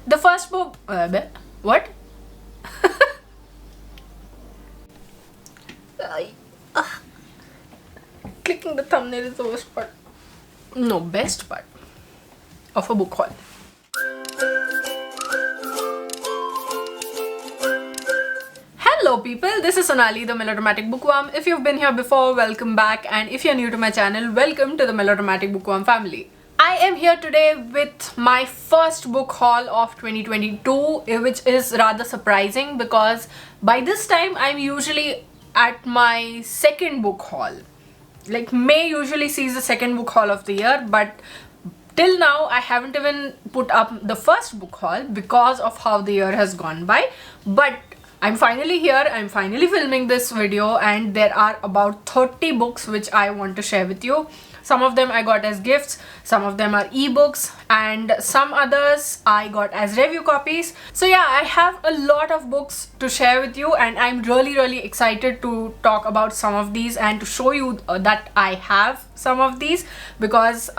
The first book... what? Clicking the thumbnail is the worst part. No, best part of a book haul. Hello people, this is Sonali, the Melodramatic Bookworm. If you've been here before, welcome back, and if you're new to my channel, welcome to the Melodramatic Bookworm family. I am here today with my first book haul of 2022, which is rather surprising because by this time I'm usually at my second book haul. Like, May usually sees the second book haul of the year, but till now I haven't even put up the first book haul because of how the year has gone by. But I'm finally here, I'm finally filming this video, and there are about 30 books which I want to share with you. Some of them I got as gifts, some of them are ebooks, and some others I got as review copies. So yeah, I have a lot of books to share with you, and I'm really excited to talk about some of these and to show you that I have some of these, because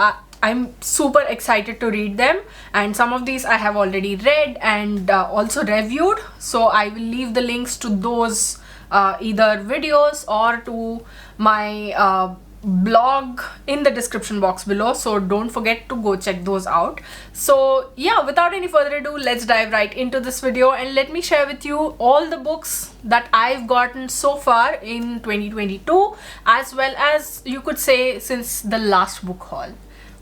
I'm super excited to read them, and some of these I have already read and also reviewed. So I will leave the links to those either videos or to my blog in the description box below, so don't forget to go check those out. So yeah, without any further ado, let's dive right into this video and let me share with you all the books that I've gotten so far in 2022, as well as, you could say, since the last book haul,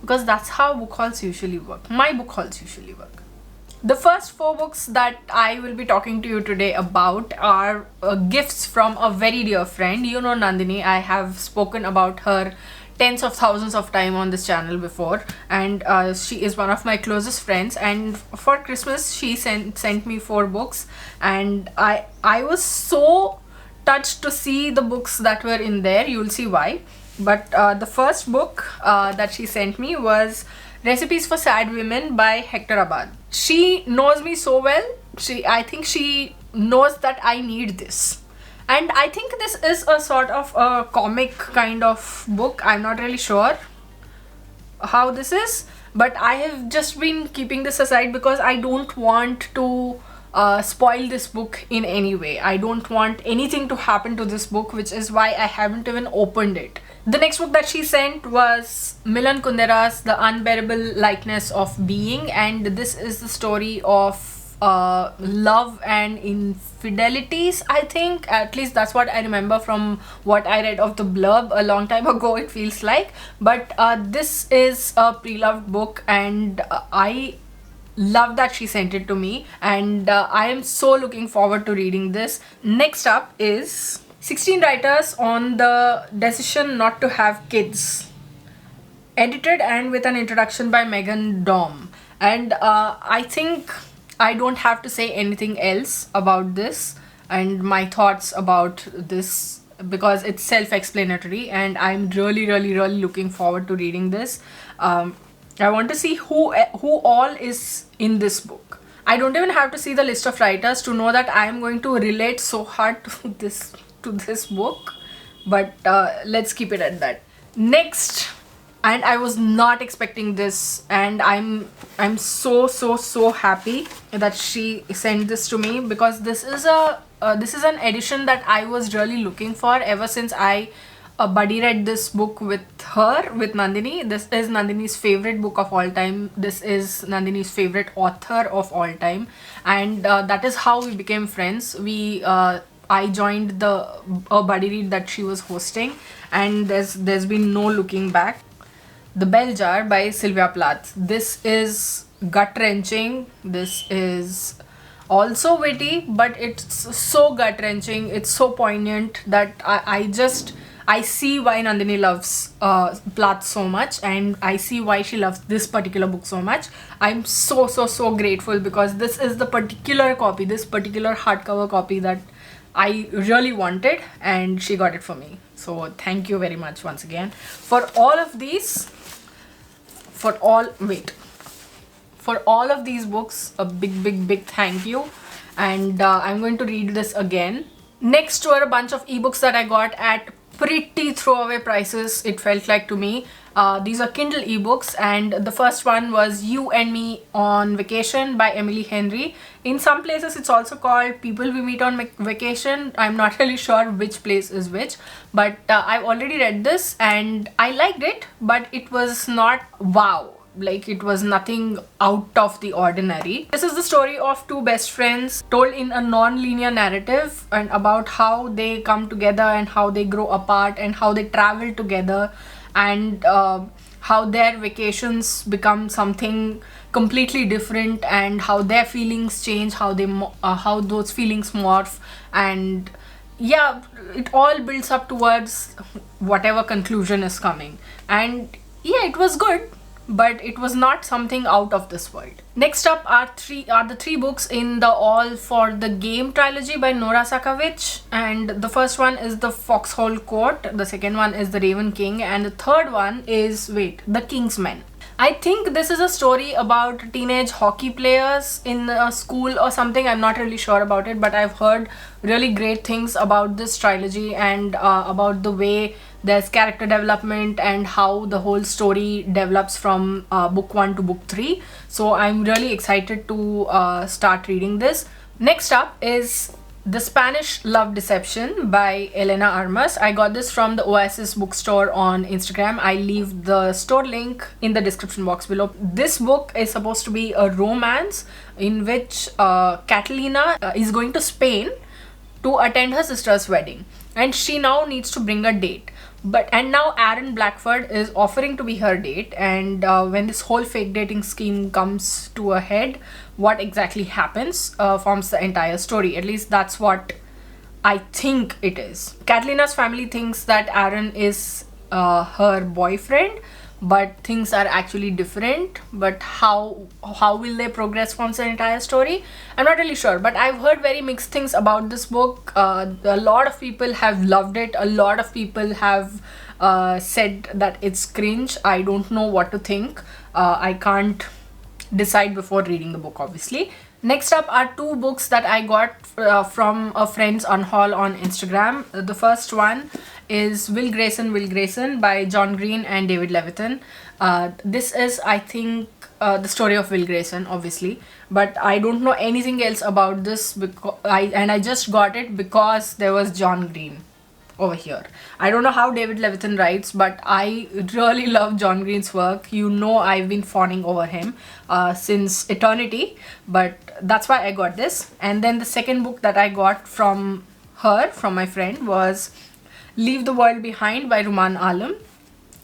because that's how book hauls usually work. My book hauls usually work. The first 4 books that I will be talking to you today about are gifts from a very dear friend. You know Nandini, I have spoken about her tens of thousands of times on this channel before, and she is one of my closest friends, and for Christmas she sent me 4 books, and I was so touched to see the books that were in there. You'll see why. But the first book that she sent me was Recipes for Sad Women by Hector Abad. She knows me so well. I think she knows that I need this. And I think this is a sort of a comic kind of book. I'm not really sure how this is, but I have just been keeping this aside because I don't want to spoil this book in any way. I don't want anything to happen to this book, which is why I haven't even opened it. The next book that she sent was Milan Kundera's The Unbearable Likeness of Being, and this is the story of love and infidelities, I think. At least that's what I remember from what I read of the blurb a long time ago, it feels like. But this is a pre-loved book, and I love that she sent it to me, and I am so looking forward to reading this. Next up is 16 Writers on the Decision Not to Have Kids, edited and with an introduction by Megan Dom. And I think I don't have to say anything else about this and my thoughts about this, because it's self-explanatory, and I'm really looking forward to reading this. I want to see who all is in this book. I don't even have to see the list of writers to know that I am going to relate so hard to this book, but let's keep it at that. Next, and I was not expecting this, and I'm so happy that she sent this to me, because this is an edition that I was really looking for ever since I buddy read this book with her, with Nandini. This is Nandini's favorite book of all time. This is Nandini's favorite author of all time, and that is how we became friends. I joined a buddy read that she was hosting, and there's been no looking back. The Bell Jar by Sylvia Plath. This is gut-wrenching. This is also witty, but it's so gut-wrenching. It's so poignant that I see why Nandini loves Plath so much, and I see why she loves this particular book so much. I'm so grateful, because this is the particular copy, this particular hardcover copy that I really wanted, and she got it for me. So thank you very much once again for all of these. For all of these books, a big thank you. And I'm going to read this again. Next were a bunch of ebooks that I got at pretty throwaway prices, it felt like to me. These are Kindle ebooks, and the first one was You and Me on Vacation by Emily Henry. In some places it's also called People We Meet on Vacation. I'm not really sure which place is which, but I've already read this and I liked it, but it was not wow. Like, it was nothing out of the ordinary. This is the story of two best friends told in a non-linear narrative, and about how they come together and how they grow apart and how they travel together, and how their vacations become something completely different, and how their feelings change, how those feelings morph, and yeah, it all builds up towards whatever conclusion is coming. And yeah, it was good, but it was not something out of this world. Next up are the three books in the All for the Game trilogy by Nora Sakavic, and the first one is The Foxhole Court, the second one is The Raven King, and the third one is The King's Men. I think this is a story about teenage hockey players in a school or something. I'm not really sure about it, but I've heard really great things about this trilogy, and about the way there's character development and how the whole story develops from book 1 to book 3. So I'm really excited to start reading this. Next up is The Spanish Love Deception by Elena Armas. I got this from the Oasis bookstore on Instagram. I leave the store link in the description box below. This book is supposed to be a romance in which Catalina is going to Spain to attend her sister's wedding, and she now needs to bring a date. And now Aaron Blackford is offering to be her date, and when this whole fake dating scheme comes to a head, what exactly happens forms the entire story. At least that's what I think it is. Catalina's family thinks that Aaron is her boyfriend, but things are actually different. But how will they progress from the entire story? I'm not really sure, but I've heard very mixed things about this book. A lot of people have loved it. A lot of people have said that it's cringe. I don't know what to think. I can't decide before reading the book, obviously. Next up are two books that I got from a friend's unhaul on Instagram. The first one is Will Grayson by John Green and David Levitan. This is, I think, the story of Will Grayson, obviously, but I don't know anything else about this, and I just got it because there was John Green over here. I don't know how David Levitan writes, but I really love John Green's work. You know, I've been fawning over him since eternity, but that's why I got this. And then the second book that I got from my friend, was Leave the World Behind by Ruman Alam.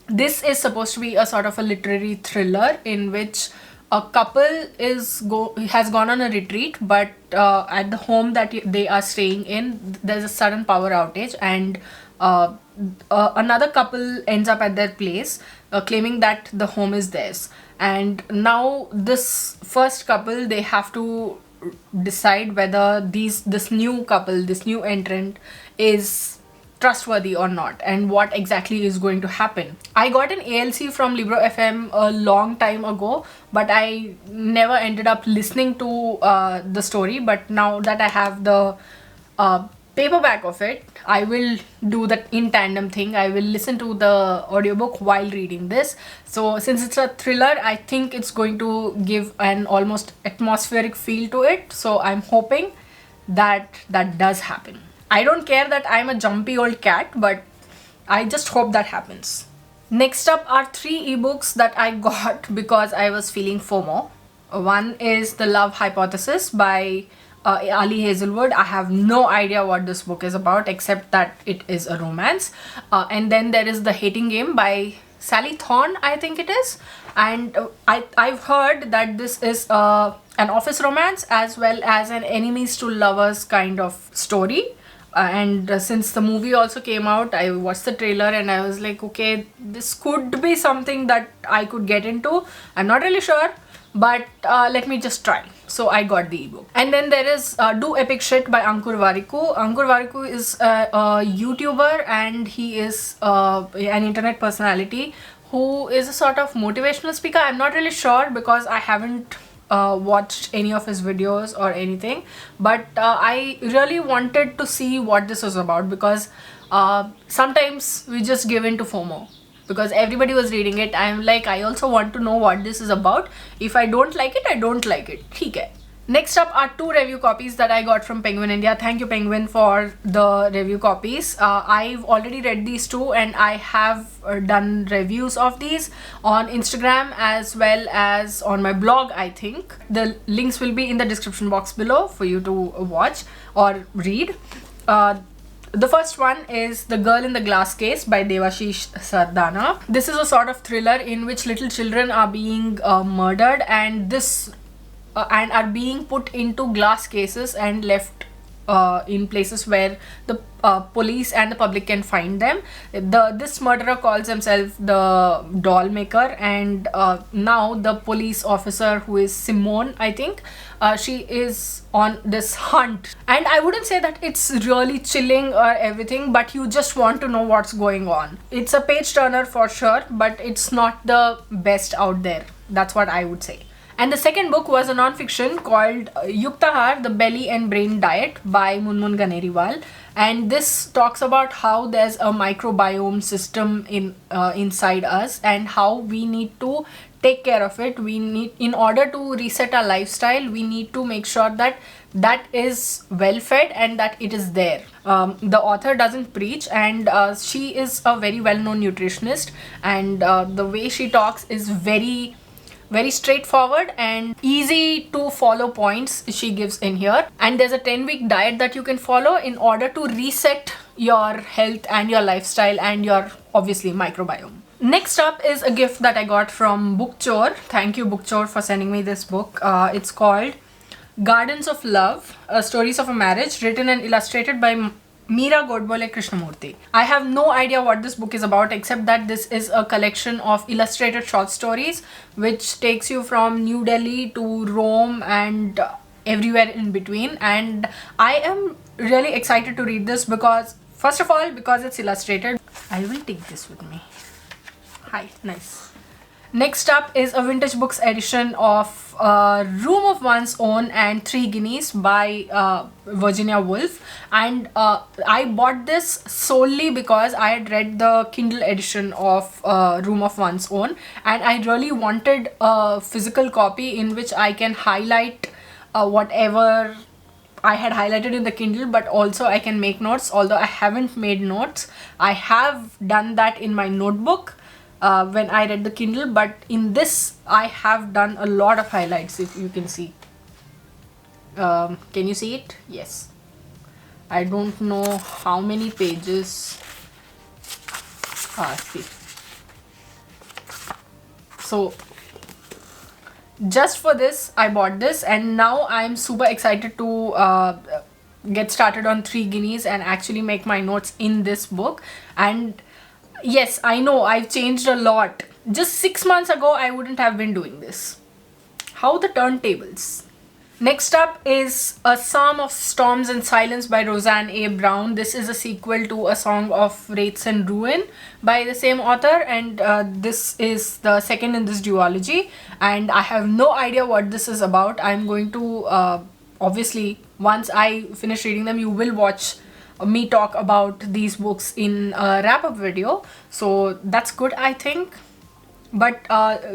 This is supposed to be a sort of a literary thriller in which a couple has gone on a retreat, but at the home that they are staying in, there's a sudden power outage, and another couple ends up at their place claiming that the home is theirs. And now this first couple, they have to decide whether this new couple, this new entrant, is trustworthy or not, and what exactly is going to happen. I got an ALC from Libro FM a long time ago, but I never ended up listening to the story. But now that I have the paperback of it, I will do that in tandem thing. I will listen to the audiobook while reading this. So since it's a thriller, I think it's going to give an almost atmospheric feel to it. So I'm hoping that does happen. I don't care that I'm a jumpy old cat, but I just hope that happens. Next up are three ebooks that I got because I was feeling FOMO. One is The Love Hypothesis by Ali Hazelwood. I have no idea what this book is about, except that it is a romance. And then there is The Hating Game by Sally Thorne, I think it is. And I've heard that this is an office romance as well as an enemies to lovers kind of story. And since the movie also came out, I watched the trailer and I was like, okay, this could be something that I could get into. I'm not really sure, but let me just try. So I got the ebook. And then there is Do Epic Shit by Ankur Warikoo. Ankur Warikoo is a YouTuber, and he is an internet personality who is a sort of motivational speaker. I'm not really sure because I haven't watched any of his videos or anything, but I really wanted to see what this was about, because sometimes we just give in to FOMO. Because everybody was reading it, I'm like, I also want to know what this is about. If I don't like it, I don't like it. ठीक है. Next up are 2 review copies that I got from Penguin India. Thank you, Penguin, for the review copies. I've already read these 2, and I have done reviews of these on Instagram as well as on my blog, I think. The links will be in the description box below for you to watch or read. The first one is The Girl in the Glass Case by Devashish Sardana. This is a sort of thriller in which little children are being murdered, and are being put into glass cases and left in places where the police and the public can find them. This murderer calls himself the doll maker, and now the police officer, who is Simone, I think, she is on this hunt. And I wouldn't say that it's really chilling or everything, but you just want to know what's going on. It's a page turner for sure, but it's not the best out there. That's what I would say. And the second book was a non-fiction called Yuktahar, The Belly and Brain Diet by Munmun Ganeriwal. And this talks about how there's a microbiome system inside us, and how we need to take care of it. In order to reset our lifestyle, we need to make sure that that is well fed and that it is there. The author doesn't preach, and she is a very well-known nutritionist, and the way she talks is very straightforward and easy to follow points she gives in here. And there's a 10-week diet that you can follow in order to reset your health and your lifestyle and your, obviously, microbiome. Next up is a gift that I got from Bookchore. Thank you, Bookchore, for sending me this book. It's called Gardens of Love, Stories of a Marriage, written and illustrated by Meera Godbole Krishnamurthy. I have no idea what this book is about, except that this is a collection of illustrated short stories which takes you from New Delhi to Rome and everywhere in between. And I am really excited to read this because, first of all, because it's illustrated. I will take this with me. Hi, nice. Next up is a vintage books edition of Room of One's Own and 3 Guineas by Virginia Woolf. And I bought this solely because I had read the Kindle edition of Room of One's Own, and I really wanted a physical copy in which I can highlight whatever I had highlighted in the Kindle, but also I can make notes. Although I haven't made notes, I have done that in my notebook when I read the Kindle, but in this I have done a lot of highlights, if you can see. Can you see it? Yes. I don't know how many pages. See. So just for this I bought this, and now I'm super excited to get started on 3 Guineas and actually make my notes in this book. And yes, I know I've changed a lot. Just 6 months ago I wouldn't have been doing this. How the turntables. Next up is A Psalm of Storms and Silence by Roseanne A. Brown. This is a sequel to A Song of Wraiths and Ruin by the same author, and this is the second in this duology, and I have no idea what this is about. I'm going to obviously, once I finish reading them, you will watch me talk about these books in a wrap-up video, so that's good, I think. But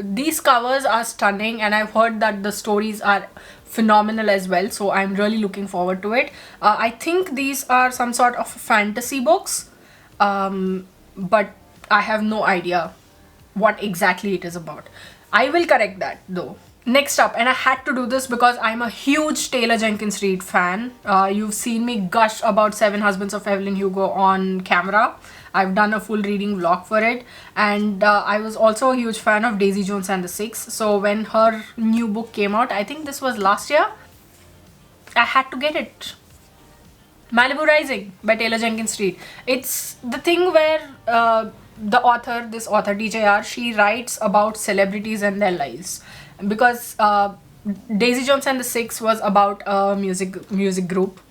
these covers are stunning, and I've heard that the stories are phenomenal as well, so I'm really looking forward to it. I think these are some sort of fantasy books, but I have no idea what exactly it is about. I will correct that though. Next up, and I had to do this because I'm a huge Taylor Jenkins Reid fan. You've seen me gush about Seven Husbands of Evelyn Hugo on camera. I've done a full reading vlog for it, and I was also a huge fan of Daisy Jones and the Six. So when her new book came out, I think this was last year, I had to get it. Malibu Rising by Taylor Jenkins Reid. It's the thing where this author TJR, she writes about celebrities and their lives, because Daisy Jones and the Six was about a music group.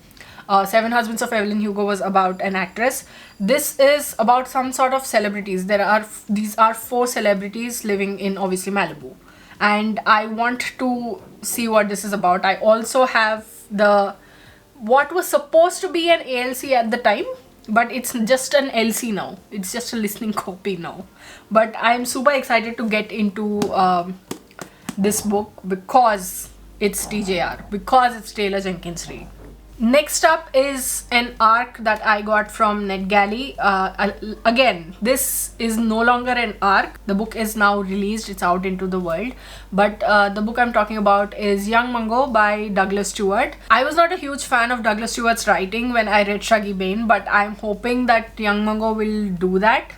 Seven Husbands of Evelyn Hugo was about an actress. This is about some sort of celebrities. These are 4 celebrities living in, obviously, Malibu, and I want to see what this is about. I also have what was supposed to be an ALC at the time, but it's just an LC now. It's just a listening copy now. But I'm super excited to get into this book because it's TJR, because it's Taylor Jenkins Reid. Next up is an arc that I got from Netgalley. Again, this is no longer an arc. The book is now released, it's out into the world. But the book I'm talking about is Young Mungo by Douglas Stewart. I was not a huge fan of Douglas Stewart's writing when I read Shuggy Bane, but I'm hoping that Young Mungo will do that.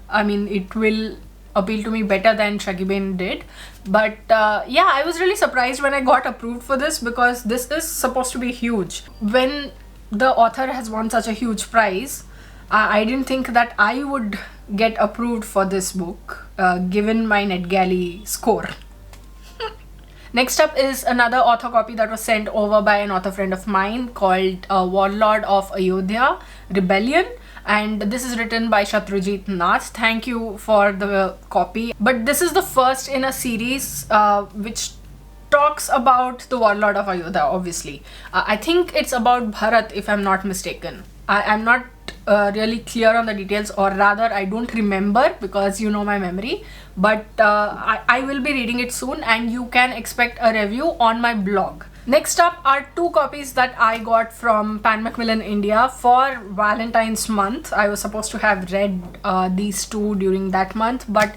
I mean, it will appeal to me better than Shuggy Bane did. But yeah, I was really surprised when I got approved for this, because this is supposed to be huge. When the author has won such a huge prize, I didn't think that I would get approved for this book, given my Netgalley score. Next up is another author copy that was sent over by an author friend of mine called Warlord of Ayodhya Rebellion. And this is written by Shatrujit Nath. Thank you for the copy. But this is the first in a series which talks about the Warlord of Ayodhya, obviously. I think it's about Bharat, if I'm not mistaken. I'm not really clear on the details, or rather I don't remember, because you know my memory. But I will be reading it soon, and you can expect a review on my blog. Next up are two copies that I got from Macmillan India for Valentine's month. I was supposed to have read these two during that month, but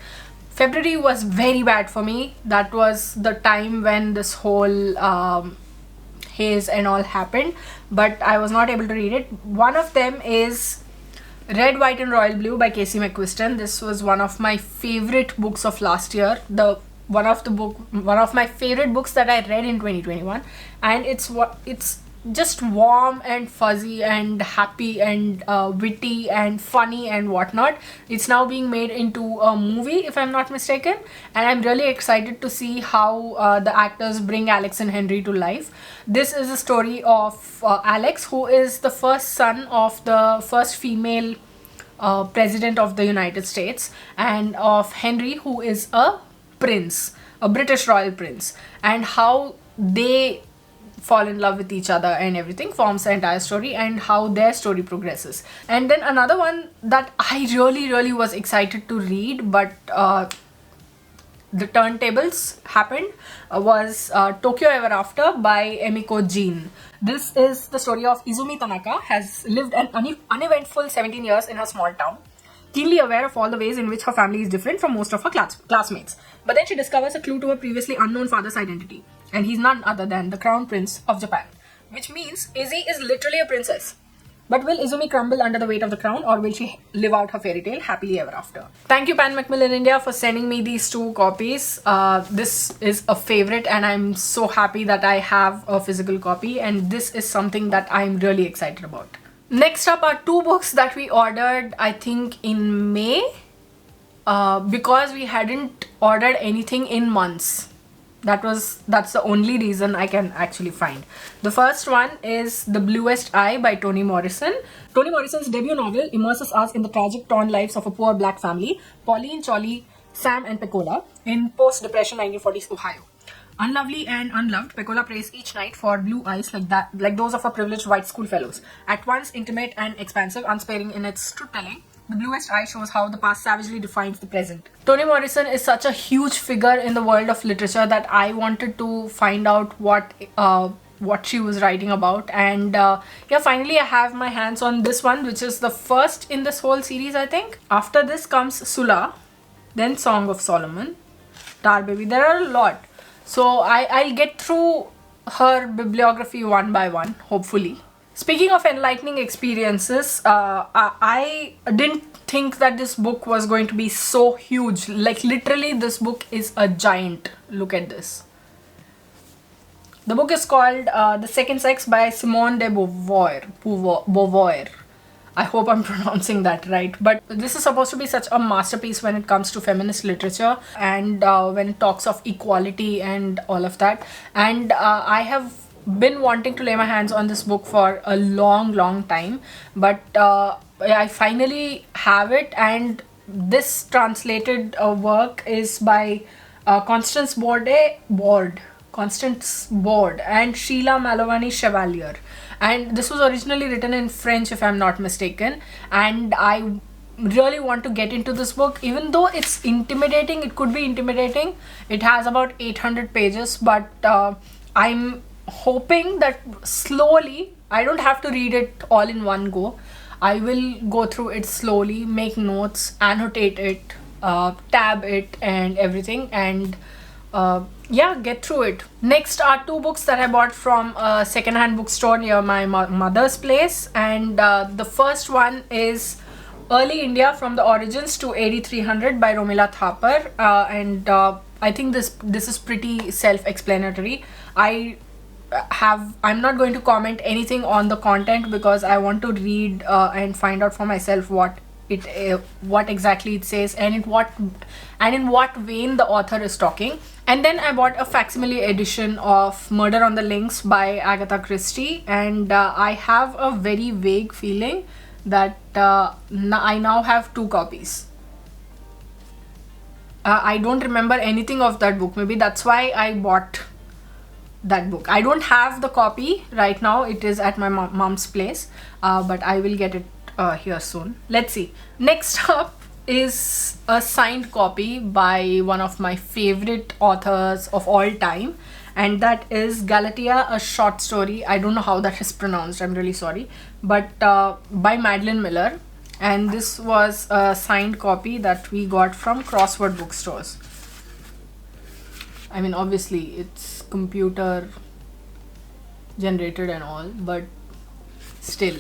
February was very bad for me. That was the time when this whole haze and all happened, but I was not able to read it. One of them is Red, White and Royal Blue by Casey McQuiston. This was one of my favorite books of last year. One of my favorite books that I read in 2021, and it's just warm and fuzzy and happy and witty and funny and whatnot. It's now being made into a movie, if I'm not mistaken, and I'm really excited to see how the actors bring Alex and Henry to life. This is a story of Alex, who is the first son of the first female president of the United States, and of Henry, who is a prince, a British royal prince, and how they fall in love with each other and everything forms the entire story, and how their story progresses. And then another one that I really was excited to read, but the turntables happened, was Tokyo Ever After by Emiko Jean. This is the story of Izumi Tanaka, has lived an uneventful 17 years in her small town, keenly aware of all the ways in which her family is different from most of her classmates. But then she discovers a clue to her previously unknown father's identity, and he's none other than the Crown Prince of Japan, which means Izzy is literally a princess. But will Izumi crumble under the weight of the crown, or will she live out her fairy tale happily ever after? Thank you, Macmillan India, for sending me these two copies. This is a favorite, and I'm so happy that I have a physical copy, and this is something that I'm really excited about. Next up are two books that we ordered, I think, in May, because we hadn't ordered anything in months. That's the only reason I can actually find. The first one is The Bluest Eye by Toni Morrison. Toni Morrison's debut novel immerses us in the tragic torn lives of a poor black family, Pauline, Charlie, Sam and Pecola, in post-Depression 1940s Ohio. Unlovely and unloved, Pecola prays each night for blue eyes like those of her privileged white schoolfellows. At once intimate and expansive, unsparing in its truth-telling, The Bluest Eye shows how the past savagely defines the present. Toni Morrison is such a huge figure in the world of literature that I wanted to find out what she was writing about, and yeah, finally I have my hands on this one, which is the first in this whole series, I think. After this comes Sula, then Song of Solomon, Tar Baby. There are a lot. So I'll get through her bibliography one by one, hopefully. Speaking of enlightening experiences, I didn't think that this book was going to be so huge. Like, literally, this book is a giant. Look at this. The book is called The Second Sex by Simone de Beauvoir. I hope I'm pronouncing that right. But this is supposed to be such a masterpiece when it comes to feminist literature, and when it talks of equality and all of that. And I have been wanting to lay my hands on this book for a long time, but I finally have it, and this translated work is by Constance Board and Sheila Malovani Chevalier. And this was originally written in French, if I'm not mistaken. And I really want to get into this book, even though it's intimidating. It could be intimidating. It has about 800 pages, but I'm hoping that slowly, I don't have to read it all in one go. I will go through it slowly, make notes, annotate it, tab it and everything, and yeah, get through it. Next are two books that I bought from a secondhand bookstore near my mother's place, and the first one is Early India from the Origins to AD 300 by Romila Thapar, and I think this is pretty self-explanatory. I'm not going to comment anything on the content because I want to read and find out for myself what exactly it says, and in what vein the author is talking. And then I bought a facsimile edition of Murder on the Links by Agatha Christie, and I have a very vague feeling that I now have two copies. I don't remember anything of that book. Maybe that's why I bought that book. I don't have the copy right now. It is at my mom's place, but I will get it here soon. Let's see. Next up is a signed copy by one of my favorite authors of all time, and that is Galatea, a short story. I don't know how that is pronounced, I'm really sorry, but by Madeline Miller. And this was a signed copy that we got from Crossword bookstores. I mean, obviously it's computer generated and all, but still,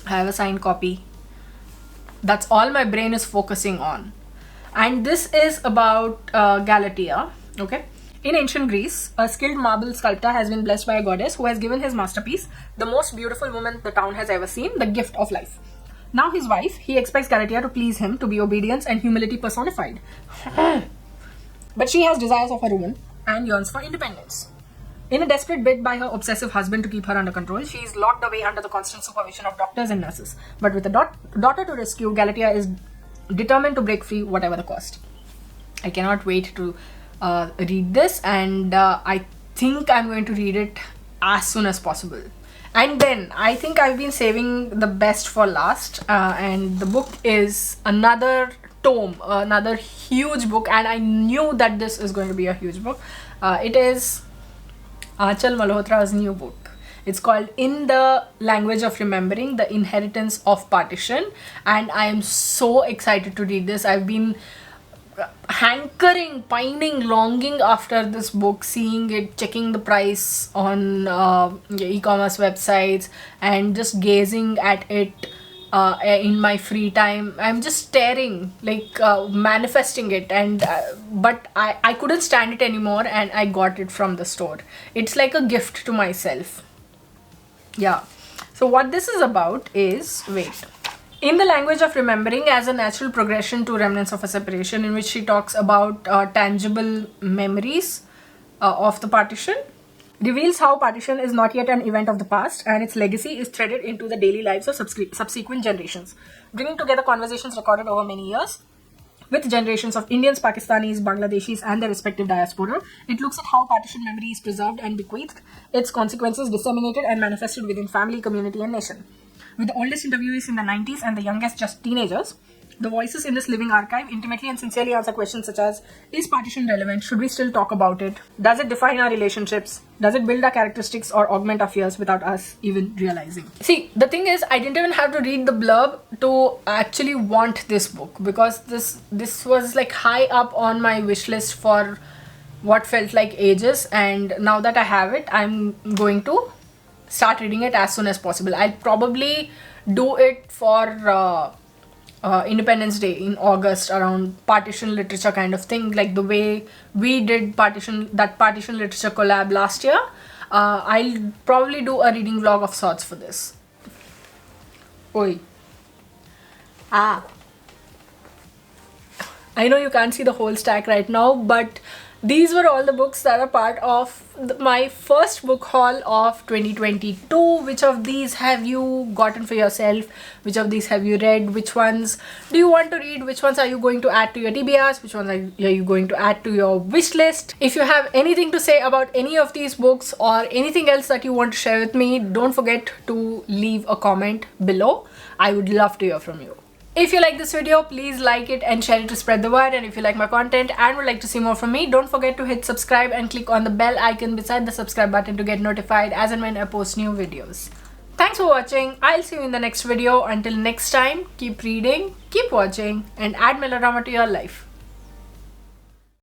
I have a signed copy. That's all my brain is focusing on. And this is about Galatea. Okay. In ancient Greece, a skilled marble sculptor has been blessed by a goddess who has given his masterpiece, the most beautiful woman the town has ever seen, the gift of life. Now his wife, he expects Galatea to please him, to be obedience and humility personified. But she has desires of her own and yearns for independence. In a desperate bid by her obsessive husband to keep her under control, she is locked away under the constant supervision of doctors and nurses. But with a daughter to rescue, Galatea is determined to break free whatever the cost. I cannot wait to read this, and I think I'm going to read it as soon as possible. And then I think I've been saving the best for last, and the book is another tome, another huge book, and I knew that this is going to be a huge book. It is Achal Malhotra's new book. It's called In the Language of Remembering, The Inheritance of Partition, and I am so excited to read this. I've been hankering, pining, longing after this book, seeing it, checking the price on e-commerce websites, and just gazing at it in my free time. I'm just staring, like manifesting it, and but I couldn't stand it anymore, and I got it from the store. It's like a gift to myself. Yeah. So what this is about is, wait. In the Language of Remembering, as a natural progression to Remnants of a Separation, in which she talks about tangible memories of the partition, reveals how partition is not yet an event of the past, and its legacy is threaded into the daily lives of subsequent generations, bringing together conversations recorded over many years with generations of Indians, Pakistanis, Bangladeshis, and their respective diaspora. It looks at how partition memory is preserved and bequeathed, its consequences disseminated and manifested within family, community, and nation. With the oldest interviewees in the 90s and the youngest just teenagers, the voices in this living archive intimately and sincerely answer questions such as, is partition relevant? Should we still talk about it? Does it define our relationships? Does it build our characteristics or augment our fears without us even realizing? See, the thing is, I didn't even have to read the blurb to actually want this book, because this was like high up on my wish list for what felt like ages, and now that I have it, I'm going to start reading it as soon as possible. I'll probably do it for Independence Day in August, around partition literature kind of thing, like the way we did partition literature collab last year. I'll probably do a reading vlog of sorts for this. Oi. I know you can't see the whole stack right now, but These were all the books that are part of my first book haul of 2022. Which of these have you gotten for yourself? Which of these have you read? Which ones do you want to read? Which ones are you going to add to your TBRs? Which ones are you going to add to your wish list? If you have anything to say about any of these books or anything else that you want to share with me, don't forget to leave a comment below. I would love to hear from you. If you like this video, please like it and share it to spread the word. And if you like my content and would like to see more from me, don't forget to hit subscribe and click on the bell icon beside the subscribe button to get notified as and when I post new videos. Thanks for watching. I'll see you in the next video. Until next time, keep reading, keep watching, and add melodrama to your life.